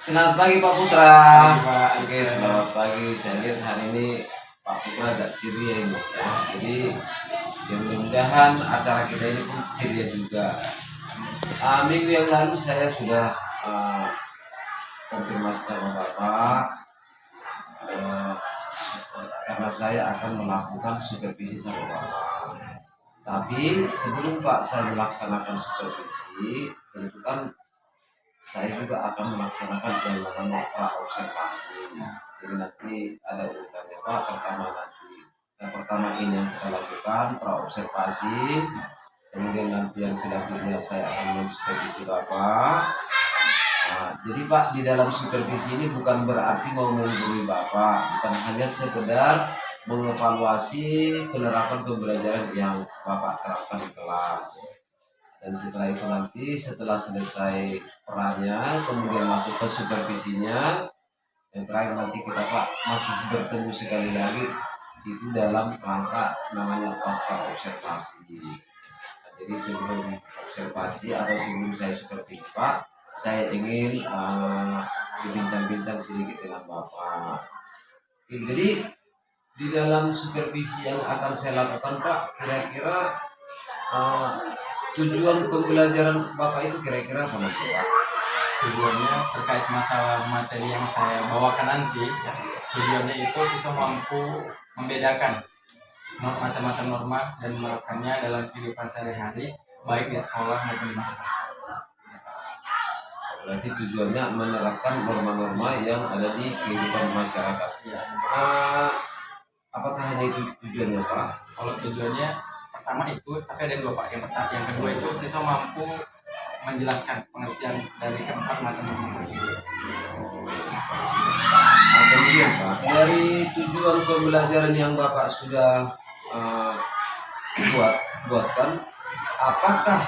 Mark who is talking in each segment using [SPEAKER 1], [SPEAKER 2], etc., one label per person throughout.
[SPEAKER 1] Selamat pagi Pak Putra.
[SPEAKER 2] Pagi, Pak.
[SPEAKER 1] Oke, selamat pagi. Saya lihat hari ini Pak Putra agak ceria ini ya. Jadi ya mudah-mudahan acara kita ini pun ceria juga. Minggu yang lalu saya sudah konfirmasi sama Bapak karena saya akan melakukan supervisi sama Bapak. Tapi sebelum Pak saya melaksanakan supervisi, tentu kan saya juga akan melaksanakan yang namanya observasi. Jadi nanti ada urutannya Pak. Pertama ini yang kita lakukan observasi. Kemudian nanti yang selanjutnya saya akan mensupervisi Bapak. Jadi Pak, di dalam supervisi ini bukan berarti mau menggurui Bapak, bukan hanya sekedar mengevaluasi penerapan pembelajaran yang Bapak terapkan di kelas. Dan setelah itu nanti setelah selesai perannya kemudian masuk ke supervisinya, yang terakhir nanti kita Pak masih bertemu sekali lagi itu dalam rangka namanya pasca observasi. Jadi sebelum observasi atau sebelum saya supervisi Pak, saya ingin berbincang-bincang sedikit dengan Bapak. Jadi di dalam supervisi yang akan saya lakukan Pak, kira-kira tujuan pembelajaran Bapak itu kira-kira apa nanti Pak?
[SPEAKER 2] Tujuannya terkait masalah materi yang saya bawakan nanti. Tujuannya itu siswa mampu membedakan macam-macam norma dan menerapkannya dalam kehidupan sehari-hari, baik di sekolah maupun di masyarakat.
[SPEAKER 1] Berarti tujuannya menerapkan norma-norma yang ada di kehidupan masyarakat.
[SPEAKER 2] Ya.
[SPEAKER 1] Apakah hanya itu tujuannya Pak?
[SPEAKER 2] Kalau tujuannya pertama itu, tapi ada dua Pak. Yang kedua itu siswa mampu menjelaskan pengertian dari keempat macam norma tersebut.
[SPEAKER 1] Kemudian Pak, dari tujuan pembelajaran yang Bapak sudah buatkan, apakah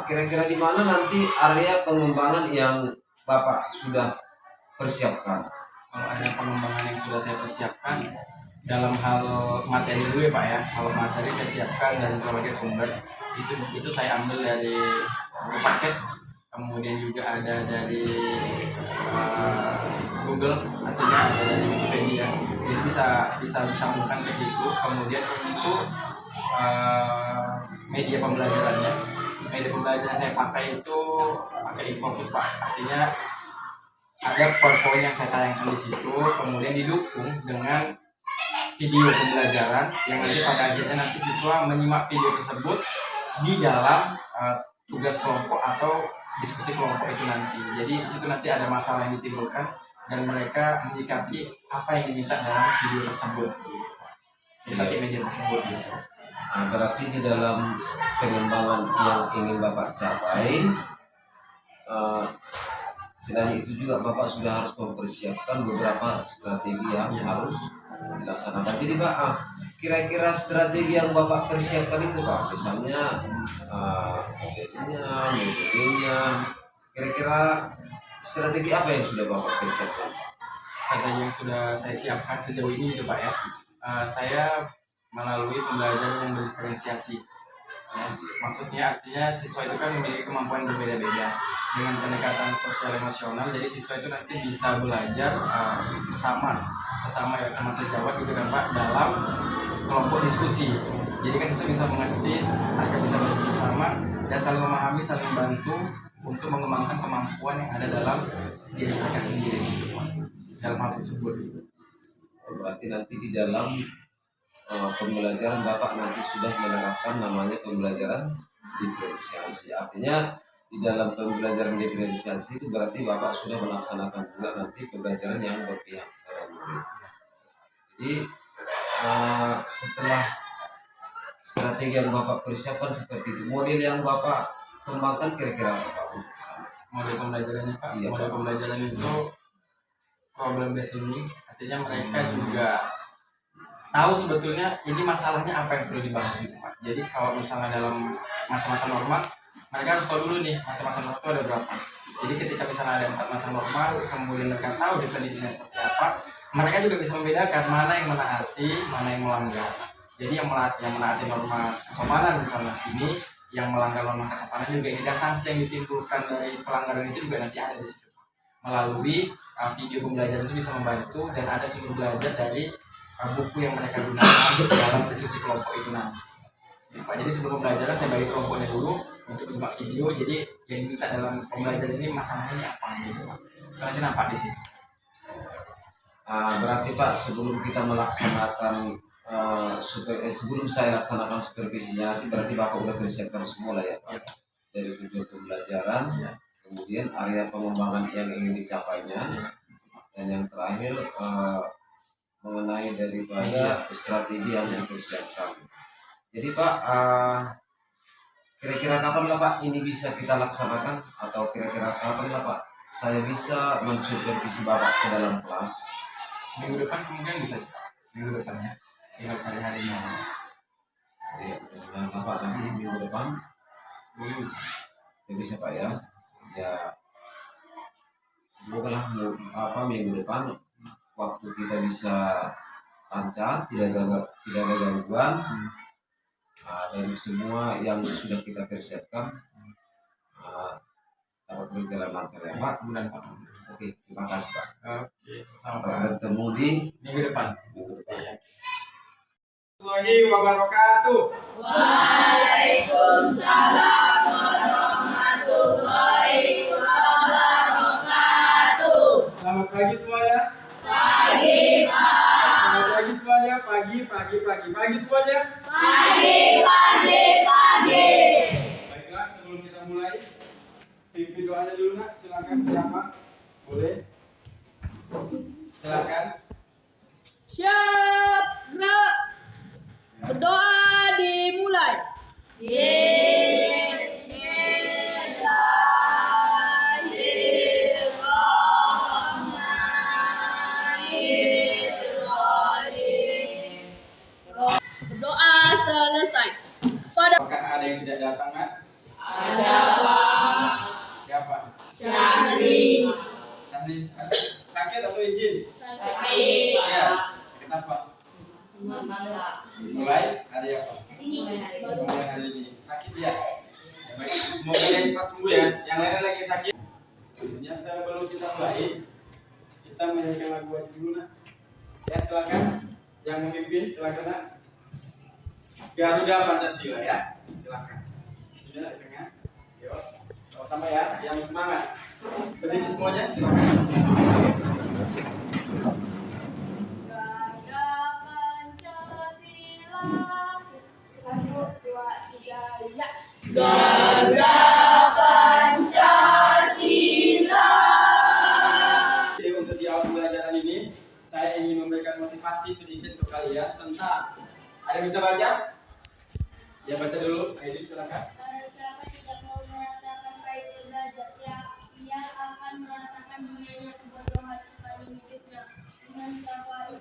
[SPEAKER 1] kira-kira di mana nanti area pengembangan yang Bapak sudah persiapkan?
[SPEAKER 2] Kalau ada pengembangan yang sudah saya persiapkan dalam hal materi dulu ya Pak ya. Kalau materi saya siapkan dari berbagai sumber, itu saya ambil dari buku paket, kemudian juga ada dari Google, artinya ada dari Wikipedia. Jadi bisa disambungkan ke situ. Kemudian untuk media pembelajarannya saya pakai itu pakai Infocus Pak. Artinya ada PowerPoint yang saya tayangkan di situ, kemudian didukung dengan video pembelajaran yang nanti pada akhirnya nanti siswa menyimak video tersebut di dalam tugas kelompok atau diskusi kelompok itu nanti. Jadi di situ nanti ada masalah yang ditimbulkan dan mereka menyikapi apa yang diminta dalam video tersebut. Jadi pakai media tersebut gitu.
[SPEAKER 1] Berarti di dalam pengembangan yang ingin Bapak capai, selain itu juga Bapak sudah harus mempersiapkan beberapa strategi yang harus dilaksanakan. Jadi Pak, kira-kira strategi yang Bapak persiapkan itu Pak, misalnya metodenya, kira-kira strategi apa yang sudah Bapak persiapkan?
[SPEAKER 2] Strategi yang sudah saya siapkan sejauh ini itu Pak ya, saya melalui pembelajaran yang berdiferensiasi. Ya, maksudnya artinya siswa itu kan memiliki kemampuan berbeda-beda dengan pendekatan sosial emosional. Jadi siswa itu nanti bisa belajar sesama ya teman sejawat gitu kan Pak, dalam kelompok diskusi. Jadi kan siswa bisa mengerti, mereka bisa bersama dan saling memahami, saling membantu untuk mengembangkan kemampuan yang ada dalam diri mereka sendiri gitu Pak, dalam hal tersebut.
[SPEAKER 1] Berarti nanti di dalam pembelajaran Bapak nanti sudah menerapkan namanya pembelajaran diferensiasi. Artinya di dalam pembelajaran diferensiasi itu berarti Bapak sudah melaksanakan juga nanti pembelajaran yang berpihak pada murid. Jadi setelah strategi yang Bapak persiapkan seperti itu, model yang Bapak kembangkan kira-kira apa Pak?
[SPEAKER 2] Model pembelajarannya Pak?
[SPEAKER 1] Iya,
[SPEAKER 2] model pembelajaran itu problem based learning. Artinya mereka juga tahu sebetulnya ini masalahnya apa yang perlu dibahas itu Pak. Jadi kalau misalnya dalam macam-macam norma, mereka harus tahu dulu nih macam-macam norma itu ada berapa. Jadi ketika misalnya ada 4 macam norma, kemudian mereka tahu definisinya seperti apa, mereka juga bisa membedakan mana yang menaati, mana yang melanggar. Jadi yang menaati norma kesopanan misalnya ini, yang melanggar norma kesopanan juga ini, dan sanksi yang ditimbulkan dari pelanggaran itu juga nanti ada di situ. melalui video pembelajaran itu bisa membantu, dan ada sumber belajar dari buku yang mereka gunakan dalam diskusi kelompok itu nanti. Pak, jadi sebelum pembelajaran saya bagi kelompoknya dulu untuk menyimak video. Jadi yang diminta dalam pembelajaran ini masalahnya ini apa gitu Pak. Kalian nampak di sini.
[SPEAKER 1] Berarti Pak, sebelum kita melaksanakan sebelum saya laksanakan supervisinya, nanti berarti Bapak udah persiapkan semua lah ya Pak.
[SPEAKER 2] Ya.
[SPEAKER 1] Dari tujuan pembelajaran,
[SPEAKER 2] Ya.
[SPEAKER 1] kemudian area pengembangan yang ingin dicapainya, dan yang terakhir mengenai daripada strategi yang dipersiapkan. Jadi Pak, kira-kira kapan lah Pak ini bisa kita laksanakan, atau kira-kira kapan lah Pak saya bisa mensupervisi Bapak ke dalam kelas?
[SPEAKER 2] Minggu depan kemungkinan bisa, minggu depannya tinggal cari harinya.
[SPEAKER 1] Ya, mudah-mudahan Bapak nanti minggu depan
[SPEAKER 2] Mungkin bisa.
[SPEAKER 1] ya bisa Pak ya. Ya, semoga lah minggu depan waktu kita bisa lancar, tidak ada gangguan. Dari semua yang sudah kita persiapkan dapat berjalan lancar ya Pak.
[SPEAKER 2] Mudah Pak.
[SPEAKER 1] Oke, terima kasih Pak.
[SPEAKER 2] Oke,
[SPEAKER 1] Sampai
[SPEAKER 2] sampai
[SPEAKER 1] bertemu di
[SPEAKER 2] minggu depan.
[SPEAKER 1] minggu depan.
[SPEAKER 2] Warahmatullahi wabarakatuh.
[SPEAKER 3] Waalaikumsalam warahmatullahi wabarakatuh.
[SPEAKER 2] Selamat pagi semuanya.
[SPEAKER 3] Pagi,
[SPEAKER 2] Selamat pagi semuanya. Pagi semuanya.
[SPEAKER 3] pagi.
[SPEAKER 2] Baiklah, sebelum kita mulai, pimpin doanya dulu nak. Silakan, siapa? Boleh? Silakan.
[SPEAKER 3] Siap, gerak. Berdoa dimulai. Bismillahirrahmanirrahim. Berdoa selesai. Pada
[SPEAKER 2] Apakah ada yang tidak datang nak?
[SPEAKER 3] ada Pak
[SPEAKER 2] Siapa?
[SPEAKER 3] Syahri.
[SPEAKER 2] Sani, sakit atau izin?
[SPEAKER 3] Sakit.
[SPEAKER 2] Ya. Sakit apa?
[SPEAKER 3] Semangat.
[SPEAKER 2] Mulai hari apa?
[SPEAKER 3] Ini
[SPEAKER 2] Mulai hari ini. Sakit ya? Ya, baik. Semoga dia cepat sembuh ya. Yang lain lagi sakit. Selanjutnya sebelum kita mulai, kita menyanyikan lagu aja dulu nak. Ya silakan. Yang memimpin silakan nak. Garuda Pancasila ya. Silakan. Bismillah di tengah. Yuk. Sama-sama ya. Yang semangat. Berdiri semuanya. Silakan.
[SPEAKER 3] Garuda Pancasila. 1, 2, 3, ya. Garuda Pancasila.
[SPEAKER 2] Jadi untuk di awal pembelajaran ini, saya ingin memberikan motivasi sedikit untuk kalian tentang, ada yang bisa baca? Ya baca dulu, Aidin silakan.
[SPEAKER 3] Kalau siapa tidak mau merasakan pahit belajar, ia akan merasakan dunianya kebodohan sepanjang hidupnya dengan safari.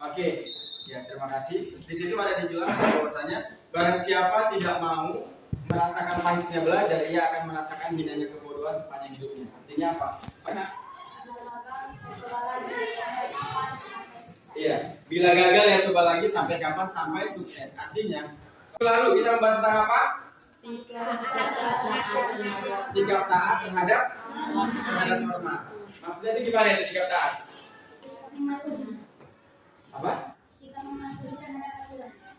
[SPEAKER 2] Oke, ya terima kasih. Di situ ada dijelaskan bahwasanya barang siapa tidak mau merasakan pahitnya belajar, ia akan merasakan hinanya kebodohan sepanjang hidupnya. Artinya apa? Karena iya, bila gagal ya coba lagi sampai kapan? Sampai sukses. Artinya, lalu kita membahas tentang apa? Sikap taat terhadap norma. Maksudnya itu gimana itu sikap taat? Apa?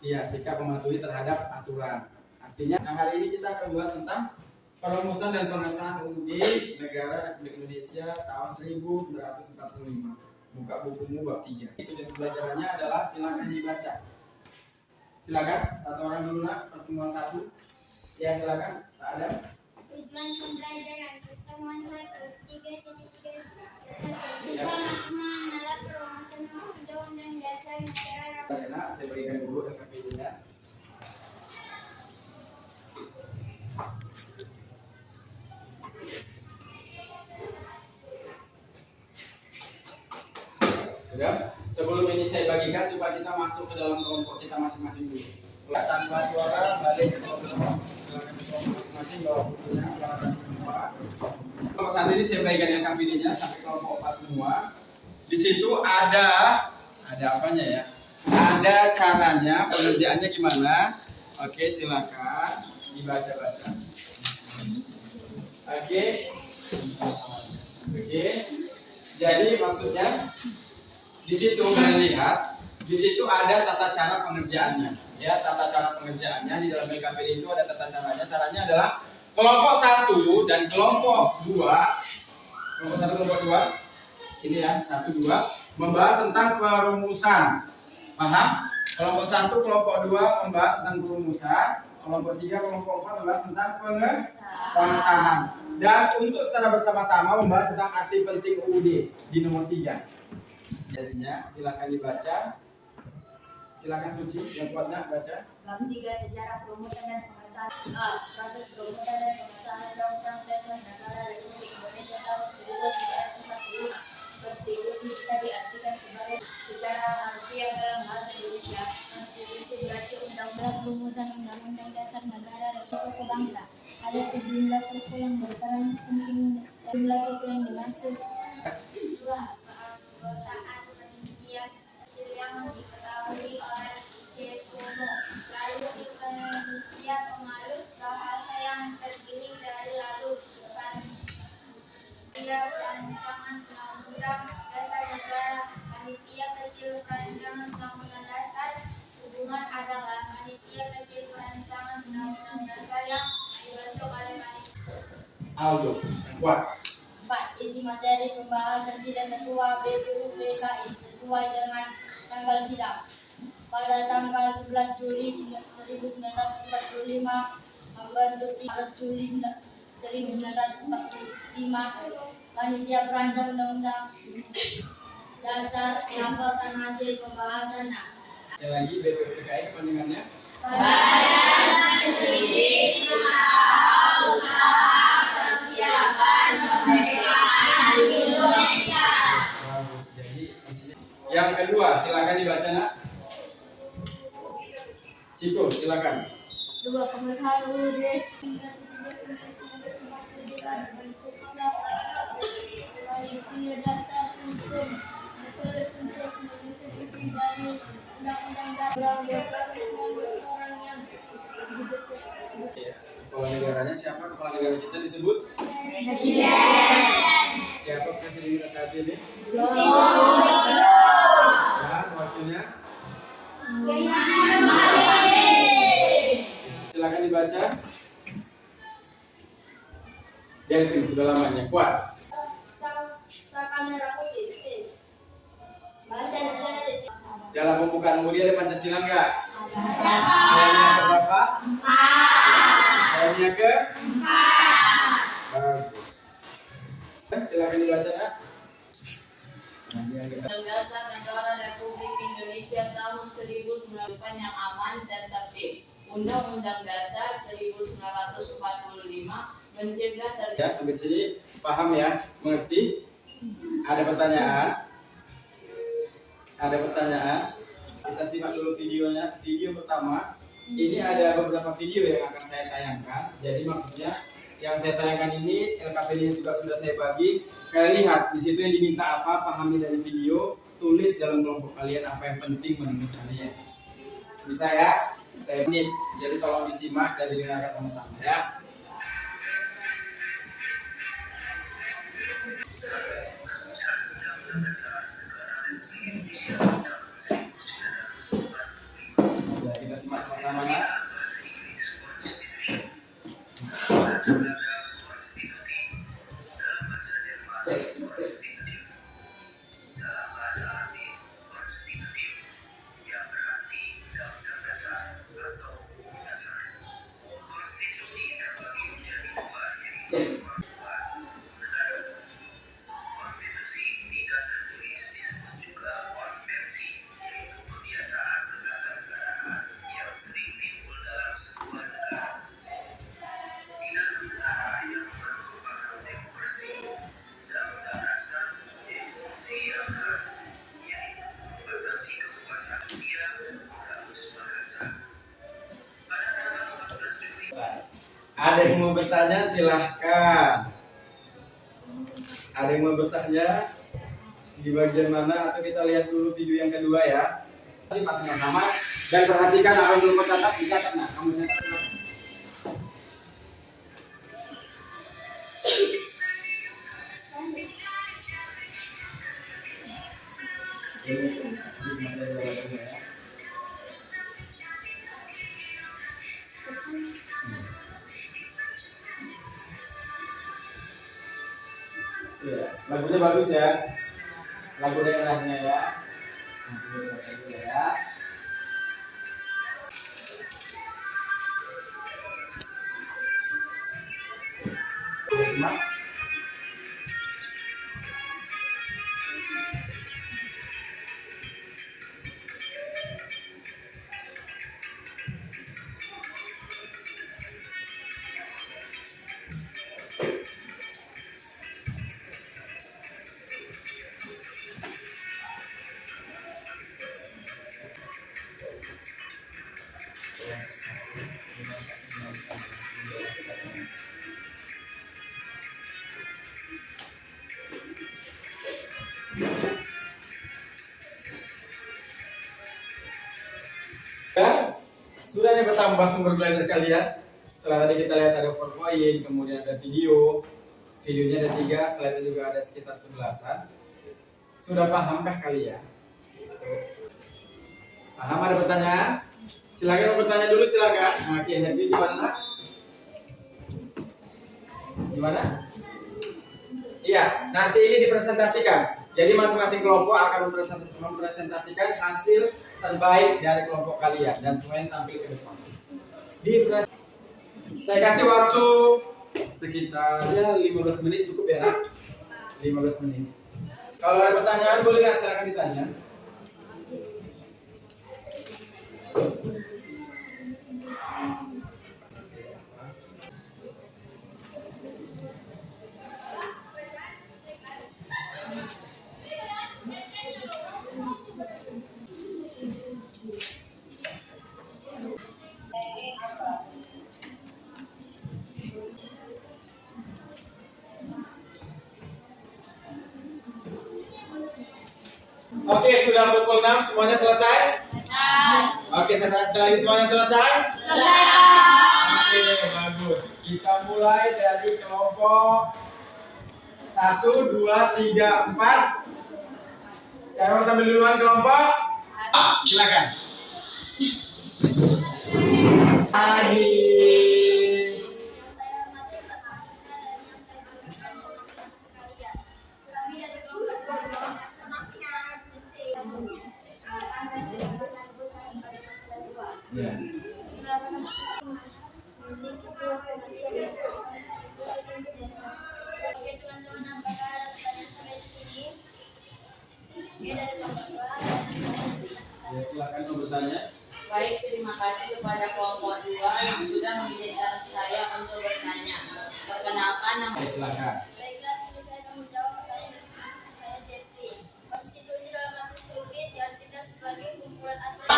[SPEAKER 2] Iya, sikap mematuhi terhadap aturan. Artinya, nah hari ini kita akan bahas tentang perumusan dan pengesahan UUD Negara Republik Indonesia tahun 1945. Buka bukumu bab 3. Itu pelajarannya adalah silakan dibaca. Silakan, satu orang dulu nak, pertemuan 1. Ya silakan, tak ada.
[SPEAKER 3] Tujuan pembelajaran pertemuan 1 3.3 adalah perumusan undang-undang dasar negara.
[SPEAKER 2] Karena saya berikan dulu LKPU-nya. Sudah? Sebelum ini saya bagikan, coba kita masuk ke dalam kelompok kita masing-masing dulu. Tanpa suara, balik ke kelompok. Silakan ke kelompok masing-masing, bawa bukunya, akan semua. Kelompok saat ini saya bagikan LKPD-nya sampai kelompok 4 semua. Di situ ada apanya ya? Ada caranya, pengerjaannya gimana? Oke, silakan dibaca-baca. Oke, Oke. Jadi maksudnya di situ kalian lihat, di situ ada tata cara pengerjaannya. Ya, tata cara pengerjaannya di dalam LKPD itu ada tata caranya. Caranya adalah kelompok 1 dan kelompok 2. Kelompok 1, kelompok 2. Ini ya, 1, 2 membahas tentang perumusan. Paham? Kelompok 1, kelompok 2 membahas tentang perumusan. Kelompok 3, kelompok 4 membahas tentang pengesahan. Dan untuk secara bersama-sama membahas tentang arti penting UUD di nomor 3. Jadinya silakan dibaca. Silakan Suci yang kuat nak baca.
[SPEAKER 3] Bab 3 sejarah perumusan dan pengesahan. A. Proses perumusan dan pengesahan Undang-Undang Dasar Negara Republik Indonesia tahun 1945. Konstitusi bisa diartikan sebagai secara harfiah dalam bahasa Indonesia. Konstitusi berarti undang-undang perumusan Undang-Undang Dasar Negara Republik Bangsa. Ada sejumlah tokoh yang berperan penting. Jumlah tokoh yang dimaksud. 2. Keanggotaan panitia yang diketahui oleh Sekuno. Lalu di panitia pengarus bahasa yang terdiri dari lalu panitia perancangan undang-undang dasar negara, panitia kecil perancangan undang-undang dasar. Hubungan adalah panitia kecil perancangan undang-undang dasar yang dibentuk oleh panitia.
[SPEAKER 2] Aldo, kuat.
[SPEAKER 3] 4. Isi materi pembahasan sidang ketua BPUPKI sesuai dengan tanggal sidang. Pada tanggal 11 Juli 1945 membentuk 13 Juli 1945 panitia perancang undang-undang dasar melaporkan hasil pembahasan.
[SPEAKER 2] Sekali lagi BPUPKI kepanjangannya.
[SPEAKER 3] Badan Pendidik Usaha Persiapan Kemerdekaan Indonesia.
[SPEAKER 2] Bagus. Jadi isinya. Yang kedua, silakan dibaca nak. Ciko, silakan.
[SPEAKER 3] 2. Pengesahan UUD. Dasar hukum ditulis untuk mengisi dari undang-undang dasar orang yang
[SPEAKER 2] Kepala negaranya siapa? Kepala negara kita disebut? Siapa presiden kita saat ini? Dan wakilnya? Silakan dibaca. Delvin sudah lamanya kuat.
[SPEAKER 3] Bahasa Indonesia.
[SPEAKER 2] Dalam pembukaan mulia ada Pancasila enggak? Ayatnya ke berapa? 4. Ayatnya ke 4. Bagus. Silakan dibaca nak.
[SPEAKER 4] Undang Dasar Negara Republik Indonesia tahun 1945 yang aman dan tertib. Undang-Undang Dasar 1945 mencegah terjadi.
[SPEAKER 2] Ya, sampai sini paham ya? Mengerti? Ada pertanyaan? Ada pertanyaan? Kita simak dulu videonya. Video pertama, ini ada beberapa video yang akan saya tayangkan. Jadi maksudnya yang saya tayangkan ini LKPD juga sudah saya bagi. Kalian lihat di situ yang diminta apa, pahami dari video, tulis dalam kelompok kalian apa yang penting menurut kalian. Bisa ya? Saya menit. Jadi tolong disimak dan didengarkan sama-sama ya. Kita simak sama-sama ya. Ada yang mau bertanya silahkan. Ada yang mau bertanya di bagian mana atau kita lihat dulu video yang kedua ya. Simak sama-sama dan perhatikan apa yang belum tercatat dicatat nah. Kamu catat silahkan. Iya, lagunya bagus ya. Lagu daerahnya ya. Nanti bagus ya. Simak. Ya, sudah bertambah sumber belajar kalian. Setelah tadi kita lihat ada PowerPoint, kemudian ada video. Videonya ada 3, slide juga ada sekitar 11-an. Sudah pahamkah kalian? Paham, ada pertanyaan? Silakan mau bertanya dulu, silakan. Oke, Happy gimana? Gimana? Iya, nanti ini dipresentasikan. Jadi masing-masing kelompok akan mempresentasikan hasil terbaik dari kelompok kalian dan semuanya tampil ke depan. Saya kasih waktu sekitar ya 15 menit cukup ya, nak? 15 menit. Kalau ada pertanyaan boleh nggak, silakan ditanya. Oke, sudah pukul 6, semuanya selesai? Oke, saya tanya sekali lagi, semuanya selesai? Oke, bagus. Kita mulai dari kelompok 1, 2, 3, 4. Saya mau tampil duluan kelompok A, silakan. Pagi.
[SPEAKER 3] Yang saya hormati Pak Sastra dan yang saya banggakan teman-teman sekalian. Kami dari kelompok dua senang sekali bersih. Kami juga bersama saya sebagai laki-laki dua.
[SPEAKER 2] Ya.
[SPEAKER 3] Oke teman-teman, apakah ada pertanyaan sampai di sini? Oke, dari kelompok dua.
[SPEAKER 2] Ya, silakan mau bertanya.
[SPEAKER 4] Baik, terima kasih kepada kelompok 2 yang sudah mengizinkan saya untuk bertanya. Perkenalkan, nama
[SPEAKER 2] Oke, silakan.
[SPEAKER 3] Baiklah, sini saya akan menjawab pertanyaan dari saya Jeffrey. Konstitusi dalam arti sempit diartikan sebagai kumpulan aturan.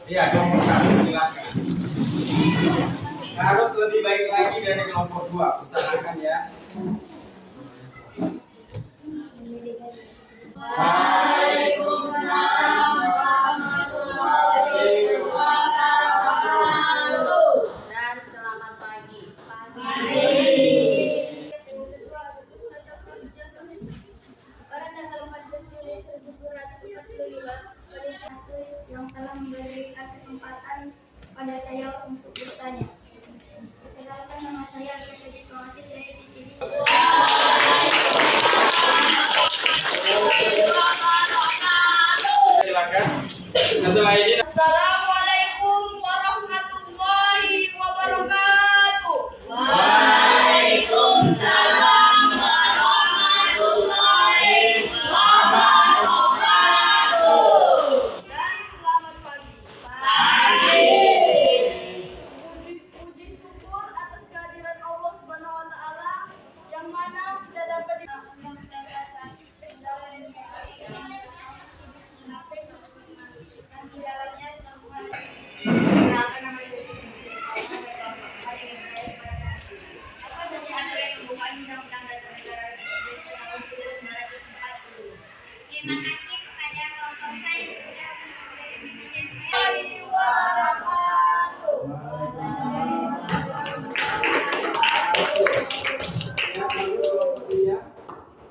[SPEAKER 2] Iya, kelompok 1 silakan. Harus lebih baik lagi dari kelompok 2, usahakan ya.
[SPEAKER 4] Waalaikumsalam warahmatullahi wabarakatuh. Dan selamat pagi.
[SPEAKER 3] Pada tanggal 14 Juli 1945, yang telah memberikan kesempatan pada saya untuk bertanya. Perkenalkan, nama saya Alisa Dismawasi, saya di sini.
[SPEAKER 2] Silakan. Satu lagi.
[SPEAKER 4] Assalamualaikum warahmatullahi wabarakatuh.
[SPEAKER 2] Waalaikumsalam warahmatullahi wabarakatuh.
[SPEAKER 4] Dan selamat pagi. Puji syukur atas kehadiran Allah Subhanahu wa taala yang mana tidak dapat
[SPEAKER 3] Perkenalkan, nama saya Susi. Apa saja aturan pembukaan Undang-Undang Dasar Negara Republik Indonesia tahun 1940? Terima kasih kepada kelompok saya yang sudah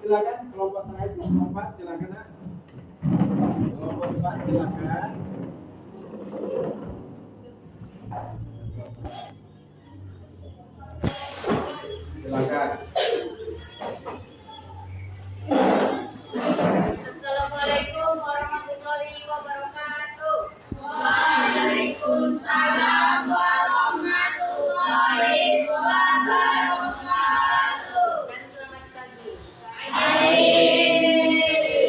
[SPEAKER 2] Silakan kelompok terakhir, kelompok 4 silakan. Nak. Kelompok 4 silakan. Silakan.
[SPEAKER 3] Assalamualaikum warahmatullahi wabarakatuh.
[SPEAKER 4] Waalaikumsalam warahmatullahi wabarakatuh.
[SPEAKER 3] Dan selamat pagi.
[SPEAKER 4] Baik.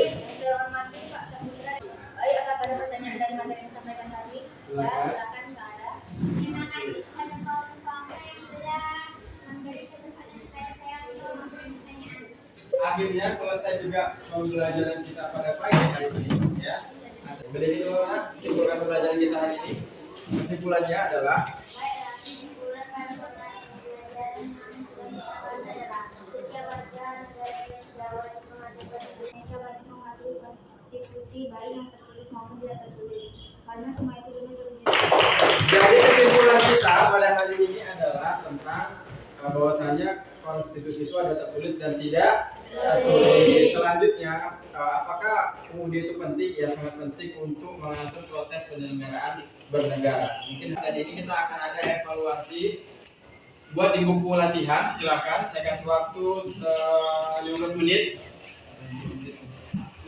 [SPEAKER 3] Yang saya hormati Pak Saputra. Baik, apakah ada pertanyaan dari materi yang disampaikan tadi? Ya, silakan Sarah.
[SPEAKER 5] Terima kasih kepada kawan kawan yang sudah memberi kesempatan supaya saya untuk memberi pertanyaan.
[SPEAKER 2] Akhirnya selesai juga pembelajaran kita pada pagi hari ini ya. Beli dulu kesimpulan pembelajaran kita hari ini. Kesimpulannya adalah
[SPEAKER 5] Baiklah, kesimpulan pada pembelajaran yang sudah kita bahas adalah setiap warga negara Indonesia wajib mematuhi Indonesia wajib mematuhi konstitusi baik yang tertulis maupun tidak tertulis karena semua itu demi kepentingan.
[SPEAKER 2] jadi kesimpulan kita pada hari ini adalah tentang bahwasanya konstitusi itu ada tertulis dan tidak tertulis. Selanjutnya apakah UUD itu penting? Ya sangat penting untuk mengatur proses penyelenggaraan bernegara. Mungkin hari ini kita akan ada evaluasi buat di buku latihan. Silakan saya kasih waktu 15 menit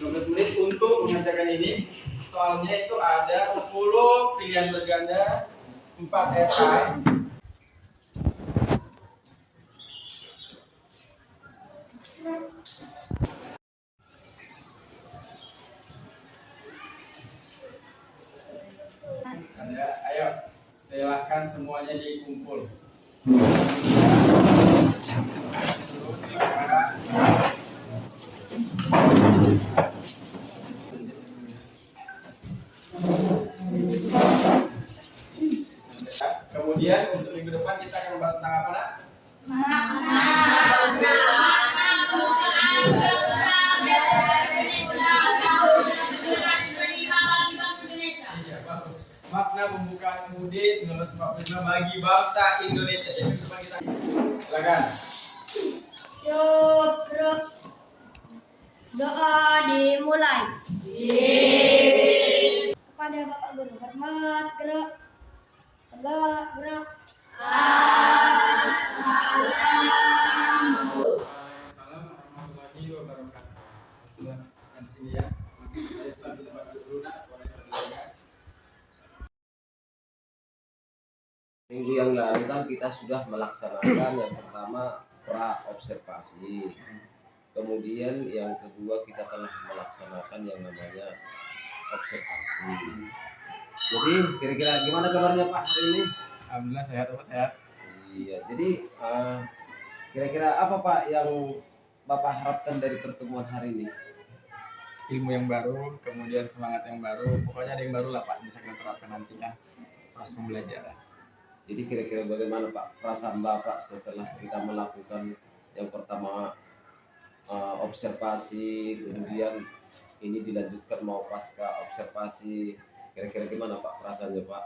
[SPEAKER 2] 15 menit untuk mengerjakan ini. Soalnya itu ada 10 pilihan berganda, 4 esai. Ayo, silahkan semuanya dikumpul. Kemudian untuk minggu depan kita akan membahas tentang apa nak? Iya, bagus. Makna pembukaan UUD 1945 bagi bangsa Indonesia. Jadi minggu depan kita silakan.
[SPEAKER 5] Syukur. Doa dimulai. Kepada Bapak Guru, hormat gerak. Tegak gerak.
[SPEAKER 2] Waalaikumsalam warahmatullahi wabarakatuh. Silakan di sini ya. Masih ada di tempat duduk dulu nak, suaranya terdengar.
[SPEAKER 1] Minggu yang lalu kan kita sudah melaksanakan yang pertama pra observasi, kemudian yang kedua kita telah melaksanakan yang namanya observasi. Jadi kira-kira gimana kabarnya Pak hari ini?
[SPEAKER 2] Alhamdulillah sehat, Bapak sehat.
[SPEAKER 1] Iya, jadi kira-kira apa Pak yang Bapak harapkan dari pertemuan hari ini?
[SPEAKER 2] Ilmu yang baru, kemudian semangat yang baru, pokoknya ada yang baru lah Pak, bisa kita terapkan nantinya pas pembelajaran.
[SPEAKER 1] Jadi kira-kira bagaimana Pak perasaan Bapak setelah kita melakukan yang pertama observasi, kemudian ini dilanjutkan mau pasca observasi, kira-kira gimana Pak perasaannya Pak?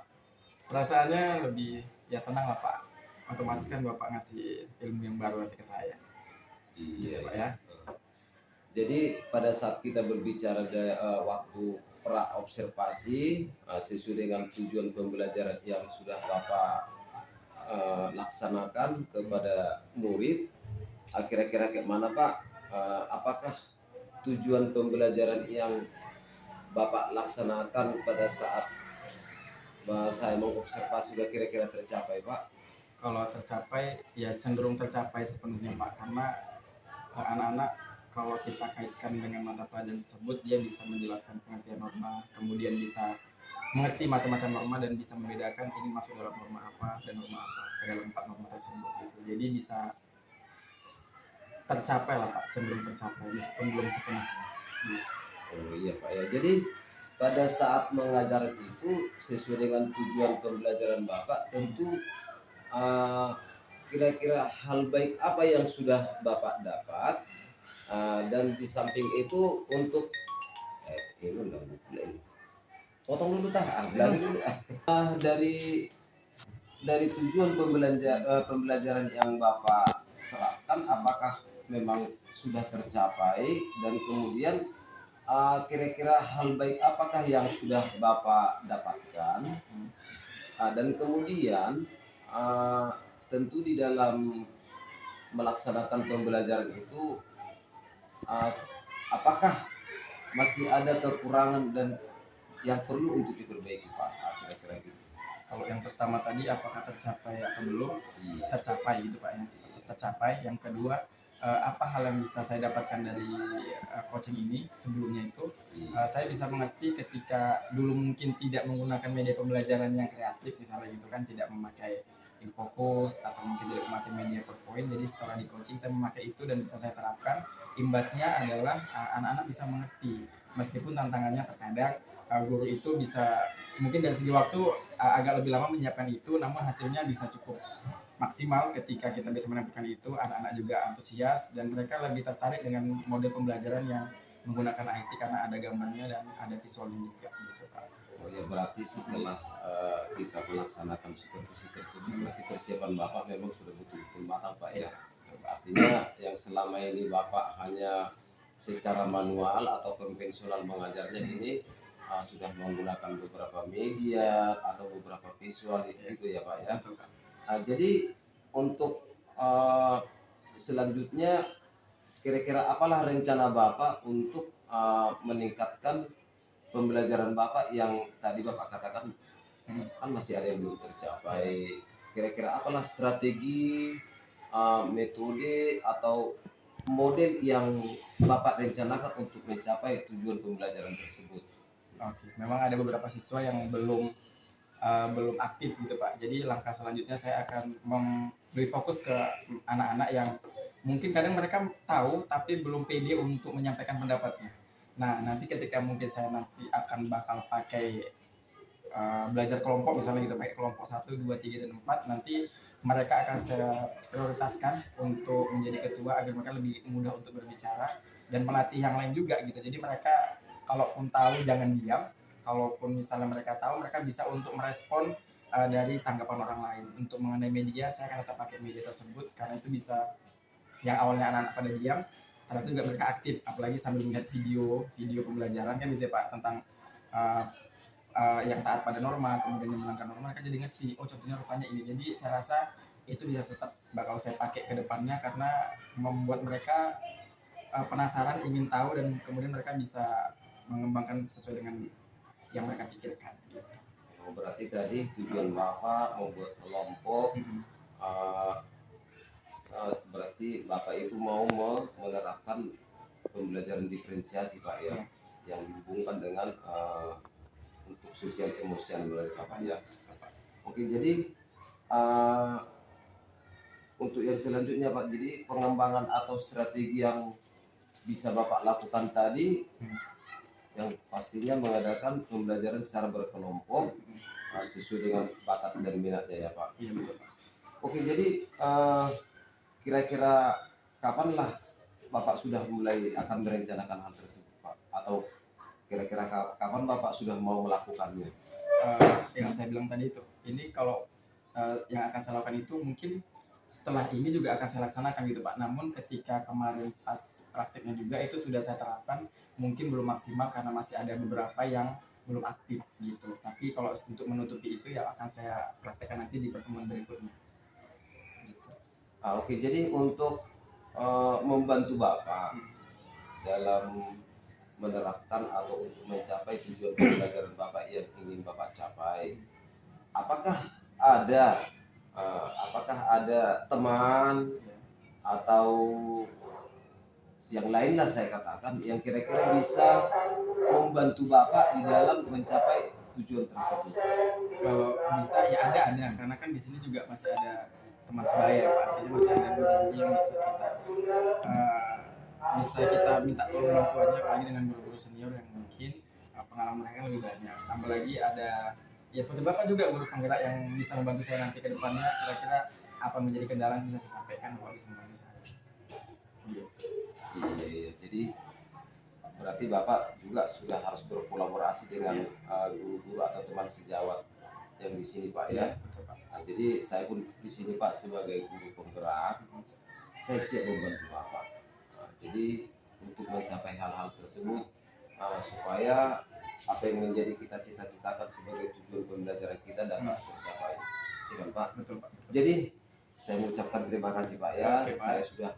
[SPEAKER 2] Perasaannya lebih ya tenang lah Pak, otomatis kan Bapak ngasih ilmu yang baru nanti ke saya.
[SPEAKER 1] Iya
[SPEAKER 2] Pak ya.
[SPEAKER 1] Jadi pada saat kita berbicara waktu pra observasi sesuai dengan tujuan pembelajaran yang sudah Bapak laksanakan kepada murid, kira-kira kayak mana Pak? Apakah tujuan pembelajaran yang Bapak laksanakan pada saat saya mengobservasi sudah kira-kira tercapai Pak?
[SPEAKER 2] Kalau tercapai ya cenderung tercapai sepenuhnya Pak, karena anak-anak kalau kita kaitkan dengan mata pelajaran tersebut dia bisa menjelaskan pengertian norma, kemudian bisa mengerti macam-macam norma dan bisa membedakan ini masuk dalam norma apa dan norma apa ke dalam 4 norma tersebut gitu. Jadi bisa tercapai lah Pak, cenderung tercapai meskipun belum sepenuhnya.
[SPEAKER 1] Oh iya Pak ya. Jadi pada saat mengajar itu sesuai dengan tujuan pembelajaran Bapak, tentu kira-kira hal baik apa yang sudah Bapak dapat, dan di samping itu untuk ini enggak ini potong dulu dari dulu dari tujuan pembelajaran yang Bapak terapkan, apakah memang sudah tercapai, dan kemudian kira-kira hal baik apakah yang sudah Bapak dapatkan, dan kemudian tentu di dalam melaksanakan pembelajaran itu, uh, apakah masih ada kekurangan dan yang perlu untuk diperbaiki Pak? Kira-kira gitu.
[SPEAKER 2] Kalau yang pertama tadi apakah tercapai atau belum?
[SPEAKER 1] Iya.
[SPEAKER 2] Tercapai gitu Pak ya. Tercapai. Yang kedua, apa hal yang bisa saya dapatkan dari coaching ini sebelumnya itu?
[SPEAKER 1] Iya.
[SPEAKER 2] Saya bisa mengerti ketika dulu mungkin tidak menggunakan media pembelajaran yang kreatif misalnya gitu kan, tidak memakai infocus atau mungkin tidak memakai media PowerPoint. Jadi setelah di coaching saya memakai itu dan bisa saya terapkan. Imbasnya adalah anak-anak bisa mengerti meskipun tantangannya terkadang guru itu bisa mungkin dari segi waktu agak lebih lama menyiapkan itu, namun hasilnya bisa cukup maksimal ketika kita bisa menampilkan itu. Anak-anak juga antusias dan mereka lebih tertarik dengan model pembelajaran yang menggunakan IT karena ada gambarnya dan ada visualnya juga gitu Pak.
[SPEAKER 1] Oh ya, berarti setelah kita melaksanakan supervisi tersebut, berarti persiapan Bapak memang sudah betul-betul matang Pak ya. Artinya yang selama ini Bapak hanya secara manual atau konvensional mengajarnya ini sudah menggunakan beberapa media atau beberapa visual itu ya Pak ya.
[SPEAKER 2] Betul, Pak.
[SPEAKER 1] Jadi untuk selanjutnya kira-kira apalah rencana Bapak untuk meningkatkan pembelajaran Bapak yang tadi Bapak katakan kan masih ada yang belum tercapai. Kira-kira apalah strategi, metode atau model yang Bapak rencanakan untuk mencapai tujuan pembelajaran tersebut?
[SPEAKER 2] Oke, memang ada beberapa siswa yang belum aktif gitu Pak. Jadi langkah selanjutnya saya akan lebih fokus ke anak-anak yang mungkin kadang mereka tahu tapi belum pede untuk menyampaikan pendapatnya. Nah, nanti ketika mungkin saya nanti akan bakal pakai belajar kelompok misalnya gitu, pakai kelompok 1, 2, 3, dan 4, nanti mereka akan saya prioritaskan untuk menjadi ketua agar mereka lebih mudah untuk berbicara dan melatih yang lain juga gitu. Jadi mereka kalaupun tahu jangan diam, kalaupun misalnya mereka tahu mereka bisa untuk merespon dari tanggapan orang lain. Untuk mengenai media saya akan tetap pakai media tersebut karena itu bisa yang awalnya anak-anak pada diam ternyata juga mereka aktif, apalagi sambil melihat video pembelajaran kan gitu ya Pak, tentang yang taat pada norma, kemudian yang melanggar norma, mereka jadi ngerti, oh contohnya rupanya ini. Jadi saya rasa itu bisa tetap bakal saya pakai ke depannya karena membuat mereka penasaran, ingin tahu, dan kemudian mereka bisa mengembangkan sesuai dengan yang mereka pikirkan gitu.
[SPEAKER 1] Oh, berarti tadi tujuan Bapak membuat kelompok, berarti Bapak itu mau menerapkan pembelajaran diferensiasi Pak ya, yang dihubungkan dengan untuk sosial emosian melalui Bapak ya. Oke, jadi untuk yang selanjutnya Pak, jadi pengembangan atau strategi yang bisa Bapak lakukan tadi yang pastinya mengadakan pembelajaran secara berkelompok sesuai dengan bakat dan minatnya ya Pak.
[SPEAKER 2] Iya betul Pak.
[SPEAKER 1] Oke, jadi kira-kira kapanlah Bapak sudah mulai akan merencanakan hal tersebut Pak? Atau kira-kira kapan Bapak sudah mau melakukannya?
[SPEAKER 2] Yang saya bilang tadi itu, ini kalau yang akan saya lakukan itu mungkin setelah ini juga akan saya laksanakan gitu Pak. Namun ketika kemarin pas prakteknya juga itu sudah saya terapkan, mungkin belum maksimal karena masih ada beberapa yang belum aktif gitu. Tapi kalau untuk menutupi itu ya akan saya praktekkan nanti di pertemuan berikutnya. Gitu.
[SPEAKER 1] Oke, jadi untuk membantu Bapak dalam menerapkan atau untuk mencapai tujuan pembelajaran Bapak yang ingin Bapak capai, apakah ada teman atau yang lain lah saya katakan yang kira-kira bisa membantu Bapak di dalam mencapai tujuan tersebut?
[SPEAKER 2] Kalau bisa ya ada karena kan di sini juga masih ada teman sebaya Pak, artinya masih ada guru-guru yang bisa kita minta tolong bantuannya, apalagi dengan guru-guru senior yang mungkin pengalaman mereka lebih banyak. Apalagi ada ya seperti Bapak juga guru penggerak yang bisa membantu saya nanti ke depannya, kira-kira apa menjadi kendala yang bisa saya sampaikan, Bapak bisa membantu saya.
[SPEAKER 1] Iya, jadi berarti Bapak juga sudah harus berkolaborasi dengan guru-guru atau teman sejawat yang di sini Pak ya.
[SPEAKER 2] Betul, Pak.
[SPEAKER 1] Nah, jadi saya pun di sini Pak sebagai guru penggerak, saya siap membantu Bapak. Jadi untuk mencapai hal-hal tersebut supaya apa yang menjadi kita cita-citakan sebagai tujuan pembelajaran kita dapat tercapai. Ya kan Pak?
[SPEAKER 2] Betul Pak.
[SPEAKER 1] Jadi Saya mengucapkan terima kasih Pak ya.
[SPEAKER 2] Oke, Pak.
[SPEAKER 1] Saya sudah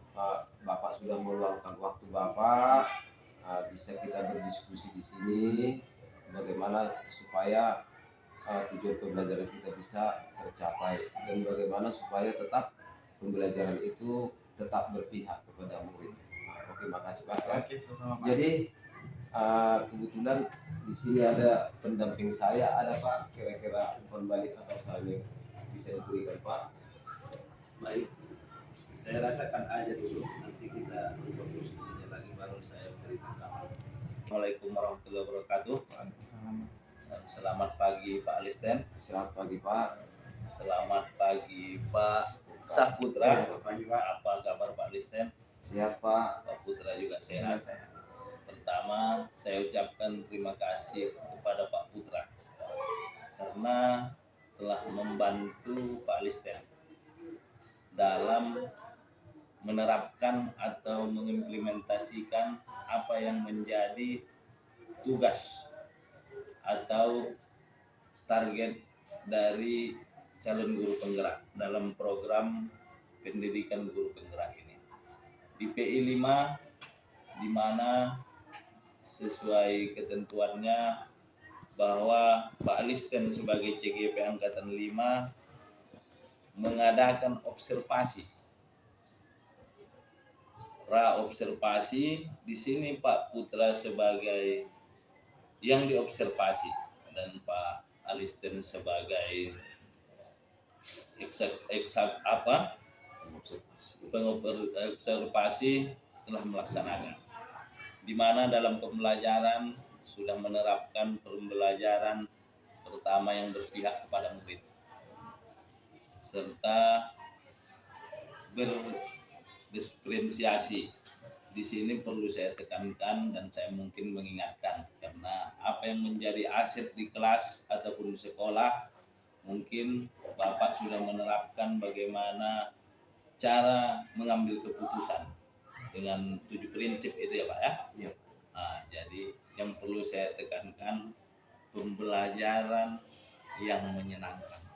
[SPEAKER 1] Bapak sudah meluangkan waktu Bapak, bisa kita berdiskusi di sini bagaimana supaya tujuan pembelajaran kita bisa tercapai dan bagaimana supaya tetap pembelajaran itu tetap berpihak kepada murid. Oke, makasih Pak ya.
[SPEAKER 2] Oke, sama-sama Pak.
[SPEAKER 1] Jadi kebetulan di sini ada pendamping saya, ada Pak, kira-kira umpan balik atau hal yang bisa diberikan Pak?
[SPEAKER 6] Baik, saya rasakan aja dulu, nanti kita ubah posisinya lagi baru saya beri tanggapan. Assalamualaikum warahmatullahi wabarakatuh. Selamat pagi Pak Alisten.
[SPEAKER 1] Selamat pagi Pak.
[SPEAKER 6] Selamat pagi Pak Saputra.
[SPEAKER 2] Selamat pagi, Pak.
[SPEAKER 6] Apa kabar Pak Alisten?
[SPEAKER 1] Sehat Pak.
[SPEAKER 6] Pak Putra juga sehat. Pertama, saya ucapkan terima kasih kepada Pak Putra karena telah membantu Pak Alisten dalam menerapkan atau mengimplementasikan apa yang menjadi tugas atau target dari calon guru penggerak dalam program pendidikan guru penggerak ini. Di PI 5 di mana sesuai ketentuannya bahwa Pak Alisten sebagai CGP Angkatan 5 mengadakan observasi. Observasi di sini Pak Putra sebagai yang diobservasi dan Pak Alisten sebagai pengobservasi telah melaksanakan. Di mana dalam pembelajaran sudah menerapkan pembelajaran pertama yang berpihak kepada murid serta berdiferensiasi. Di sini perlu saya tekankan dan saya mungkin mengingatkan karena apa yang menjadi aset di kelas ataupun di sekolah mungkin Bapak sudah menerapkan bagaimana cara mengambil keputusan dengan 7 prinsip itu ya Pak ya.
[SPEAKER 1] Iya.
[SPEAKER 6] Nah, jadi yang perlu saya tekankan pembelajaran yang menyenangkan.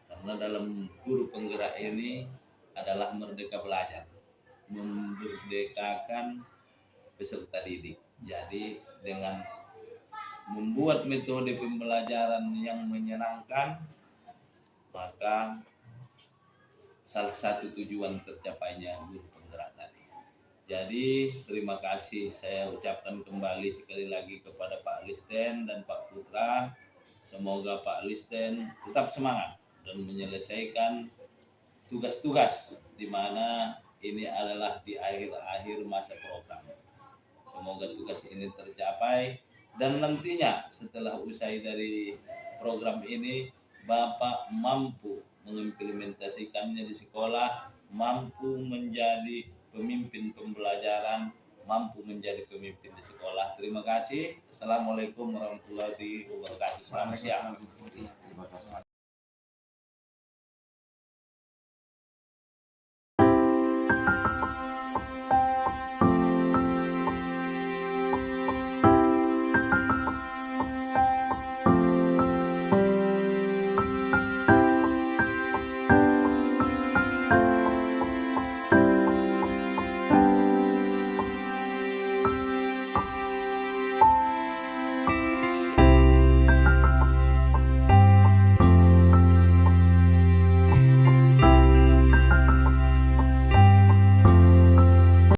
[SPEAKER 6] Karena dalam guru penggerak ini adalah merdeka belajar, memerdekakan peserta didik. Jadi dengan membuat metode pembelajaran yang menyenangkan, maka salah satu tujuan tercapainya guru penggerak tadi. Jadi terima kasih saya ucapkan kembali sekali lagi kepada Pak Alisten dan Pak Putra. Semoga Pak Alisten tetap semangat dan menyelesaikan tugas-tugas di mana ini adalah di akhir-akhir masa program. Semoga tugas ini tercapai dan nantinya setelah usai dari program ini Bapak mampu mengimplementasikannya di sekolah, mampu menjadi pemimpin pembelajaran, mampu menjadi pemimpin di sekolah. Terima kasih. Assalamualaikum warahmatullahi wabarakatuh. Selamat siang.
[SPEAKER 1] Terima kasih.